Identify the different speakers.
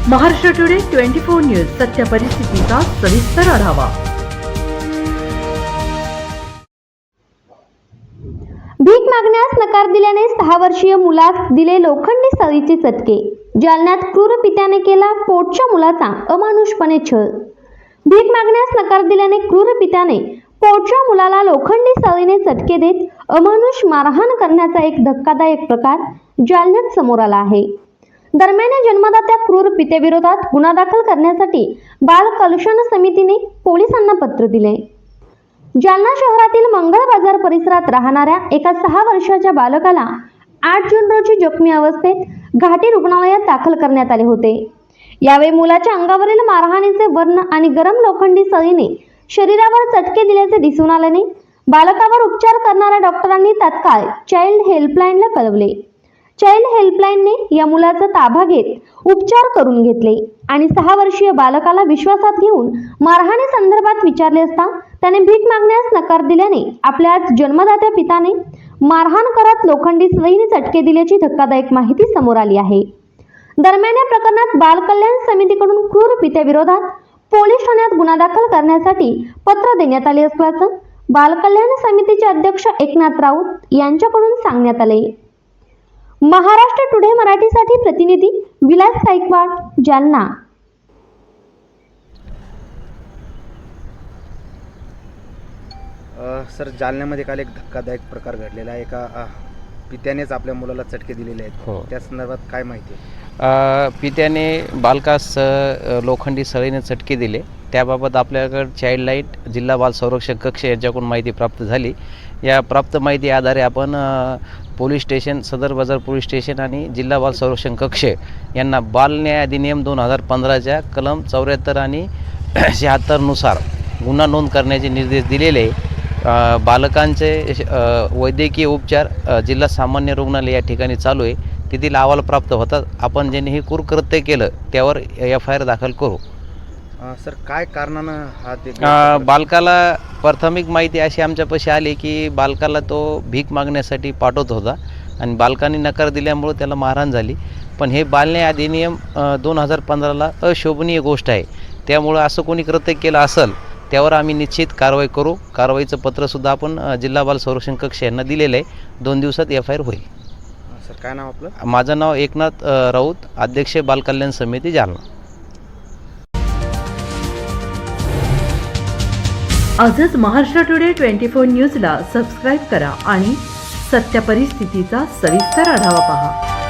Speaker 1: Maharashtra today 24 news सत्य परिस्थितीचा सविस्तर आढावा।
Speaker 2: भीक मागण्यास नकार दिल्याने 6 वर्षीय मुलास दिले लोखंडी सळीचे चटके। जालन्यात क्रूर पित्याने केला पोटच्या मुलाचा अमानुषपणे छळ। भीक मागण्यास नकार दिल्याने क्रूर पित्याने पोटच्या मुलाला लोखंडी सळीने चटके देत अमानुष मारहाण करण्याचा एक धक्कादायक प्रकार जालन्यात समोर आला आहे। दरम्यान जन्मदात्या क्रूर पितेविरोधात गुन्हा दाखल करण्यासाठी बाल कल्याण समितीने पोलिसांना पत्र दिले। जालना शहरातील मंगळ बाजार परिसरात राहणाऱ्या एका 6 वर्षाच्या बालकाला 8 जून रोजी जखमी अवस्थेत घाटी रुग्णालयात दाखल करण्यात आले होते। यावेळी मुलाच्या अंगावरील मारहाणीचे वर्ण आणि गरम लोखंडी सळीने शरीरावर चटके दिल्याचे दिसून आल्याने बालकावर उपचार करणाऱ्या डॉक्टरांनी तात्काळ चाइल्ड हेल्पलाईनला कळवले। चाइल्ड हेल्पलाईनने या मुलाचा ताबा घेत उपचार करून घेतले आणि 6 वर्षीय बालकाला विश्वासात घेऊन मारहाणी संदर्भात विचारले असता त्याने भीक मागण्यास नकार दिल्याने आपल्या जन्मदात्या पित्याने मारहाण करत लोखंडी सळीने चटके दिल्याची धक्कादायक माहिती समोर आली आहे। दरम्यान या प्रकरणात बाल कल्याण समितीकडून क्रूर पित्याविरोधात पोलीस ठाण्यात गुन्हा दाखल करण्यासाठी पत्र देण्यात आले असल्याचं बाल कल्याण समितीचे अध्यक्ष एकनाथ राऊत यांच्याकडून सांगण्यात आले। महाराष्ट्र टुडे मराठीसाठी प्रतिनिधी विलास गायकवाड, जालना।
Speaker 3: सर, जालन्यामध्ये काल एक धक्कादायक प्रकार घडलेला आहे। एका पित्यानेच आपल्या मुलाला चटके दिलेले आहेत।
Speaker 4: हो,
Speaker 3: त्या संदर्भात काय माहिती आहे?
Speaker 4: पित्याने बालकास लोखंडी सळीने चटके दिले। त्याबाबत आपल्याकडे चाइल्डलाईन जिल्हा बाल संरक्षण कक्ष यांच्याकडून माहिती प्राप्त झाली। या प्राप्त माहिती आधारे आपण पोलीस स्टेशन, सदर बाजार पोलीस स्टेशन आणि जिल्हा बाल संरक्षण कक्ष यांना बाल न्याय अधिनियम 2015च्या कलम 74 आणि 76 नुसार गुन्हा नोंद करण्याचे निर्देश दिलेले। बालकांचे वैद्यकीय उपचार जिल्हा सामान्य रुग्णालय या ठिकाणी चालू आहे। तेथील अहवाल प्राप्त होतात आपण ज्यांनी हे क्रूर कृत्य केलं त्यावर FIR दाखल करू।
Speaker 3: सर, काय कारणानं हा
Speaker 4: बालकाला प्राथमिक माहिती अशी आमच्यापाशी आली की बालकाला तो भीक मागण्यासाठी पाठवत होता आणि बालकाने नकार दिल्यामुळे त्याला मारहाण झाली। पण हे बालन्याय अधिनियम 2015ला अशोभनीय गोष्ट आहे। त्यामुळे असं कोणी कृत्य केलं असेल त्यावर आम्ही निश्चित कारवाई करू। कारवाईचं पत्रसुद्धा आपण जिल्हा बाल संरक्षण कक्ष यांना दिलेलं आहे। 2 दिवसात FIR होईल।
Speaker 3: सर, काय नाव आपलं?
Speaker 4: माझं नाव एकनाथ राऊत, अध्यक्ष बाल कल्याण समिती, जालना।
Speaker 1: आजच महाराष्ट्र टुडे 24 न्यूजला सबस्क्राईब करा आणि सत्य परिस्थितीचा सविस्तर आढावा पहा।